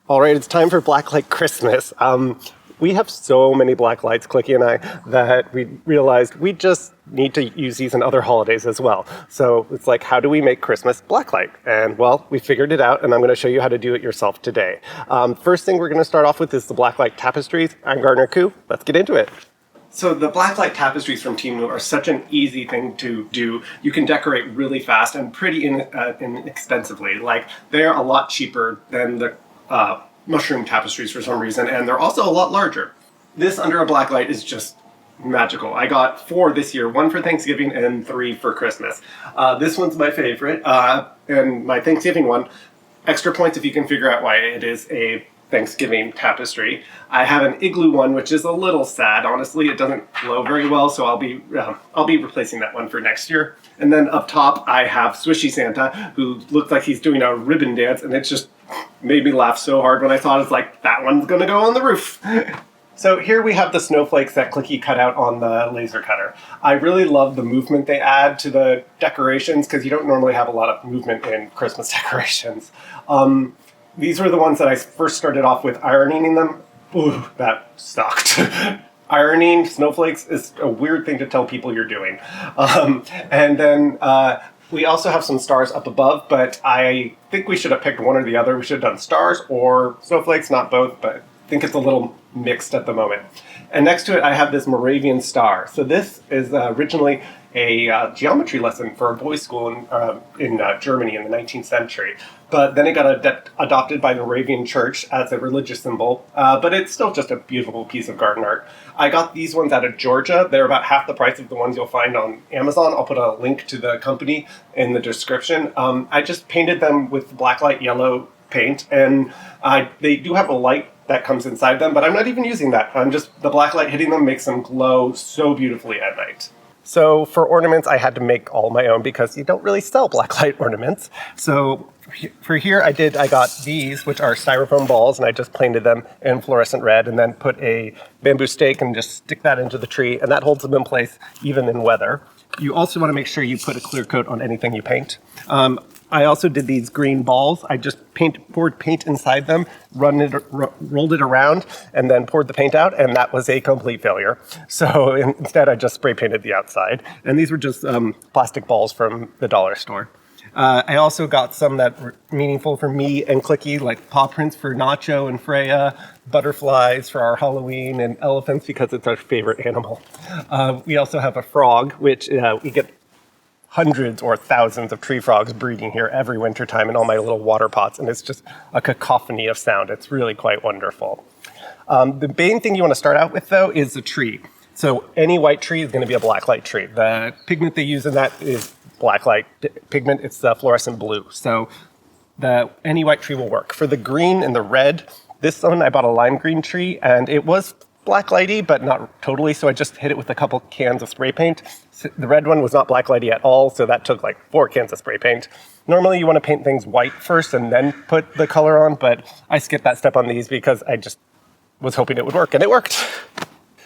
All right, it's time for Blacklight Christmas. We have so many black lights, Clicky and I, that we realized we just need to use these in other holidays as well. So it's like, how do we make Christmas blacklight? And well, we figured it out, and I'm going to show you how to do it yourself today. First thing we're going to start off with is the Blacklight tapestries. I'm Gardner Koo. Let's get into it. So the Blacklight tapestries from Temu are such an easy thing to do. You can decorate really fast and pretty inexpensively. Like, they're a lot cheaper than the mushroom tapestries for some reason, and they're also a lot larger. This under a blacklight is just magical. I got 4 this year, 1 for Thanksgiving and 3 for Christmas. This one's my favorite, and my Thanksgiving one, extra points if you can figure out why it is a Thanksgiving tapestry. I have an igloo one, which is a little sad, honestly. It doesn't glow very well, so I'll be replacing that one for next year. And then up top, I have Swishy Santa, who looks like he's doing a ribbon dance, and it's just made me laugh so hard when I thought it's like, that one's gonna go on the roof. So here we have the snowflakes that Clicky cut out on the laser cutter. I really love the movement they add to the decorations because you don't normally have a lot of movement in Christmas decorations. These were the ones that I first started off with ironing them. Ooh, that sucked. Ironing snowflakes is a weird thing to tell people you're doing. And then we also have some stars up above, but I think we should have picked one or the other. We should have done stars or snowflakes, not both, but I think it's a little mixed at the moment. And next to it, I have this Moravian star. So this is originally a geometry lesson for a boys' school in Germany in the 19th century. But then it got adopted by the Moravian church as a religious symbol. But it's still just a beautiful piece of garden art. I got these ones out of Georgia. They're about half the price of the ones you'll find on Amazon. I'll put a link to the company in the description. I just painted them with blacklight yellow paint, and they do have a light that comes inside them, but I'm not even using that. The blacklight hitting them makes them glow so beautifully at night. So for ornaments, I had to make all my own because you don't really sell blacklight ornaments. So for here, I got these, which are styrofoam balls, and I just painted them in fluorescent red and then put a bamboo stake and just stick that into the tree, and that holds them in place even in weather. You also want to make sure you put a clear coat on anything you paint. I also did these green balls. I just poured paint inside them, rolled it around, and then poured the paint out, and that was a complete failure. So instead, I just spray painted the outside. And these were just plastic balls from the dollar store. I also got some that were meaningful for me and Clicky, like paw prints for Nacho and Freya, butterflies for our Halloween, and elephants because it's our favorite animal. We also have a frog, which we get hundreds or thousands of tree frogs breeding here every wintertime in all my little water pots, and it's just a cacophony of sound. It's really quite wonderful. The main thing you want to start out with, though, is the tree. So any white tree is going to be a blacklight tree. The pigment they use in that is blacklight pigment. It's the fluorescent blue. So any white tree will work. For the green and the red, this one I bought a lime green tree, and it was blacklighty, but not totally, so I just hit it with a couple cans of spray paint. The red one was not blacklighty at all, so that took like 4 cans of spray paint. Normally you want to paint things white first and then put the color on, but I skipped that step on these because I just was hoping it would work, and it worked.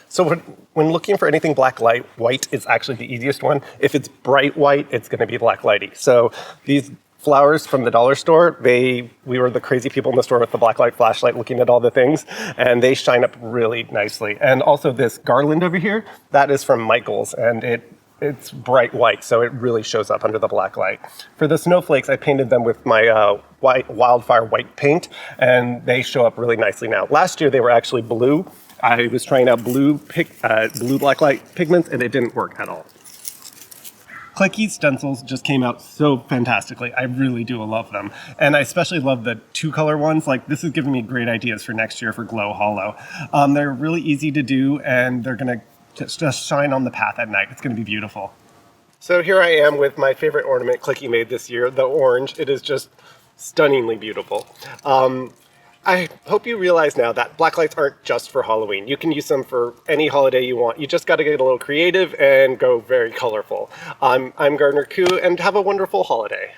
So when looking for anything blacklight, white is actually the easiest one. If it's bright white, it's going to be blacklighty. So these flowers from the dollar store, we were the crazy people in the store with the blacklight flashlight looking at all the things, and they shine up really nicely. And also this garland over here, that is from Michael's, and it's bright white, so it really shows up under the blacklight. For the snowflakes, I painted them with my wildfire white paint, and they show up really nicely now. Last year, they were actually blue. I was trying out blue blacklight pigments, and it didn't work at all. Clicky's stencils just came out so fantastically. I really do love them. And I especially love the 2-color ones. Like, this is giving me great ideas for next year for Glow Hollow. They're really easy to do, and they're going to just shine on the path at night. It's going to be beautiful. So here I am with my favorite ornament Clicky made this year, the orange. It is just stunningly beautiful. I hope you realize now that blacklights aren't just for Halloween. You can use them for any holiday you want. You just got to get a little creative and go very colorful. I'm Gardner Koo, and have a wonderful holiday.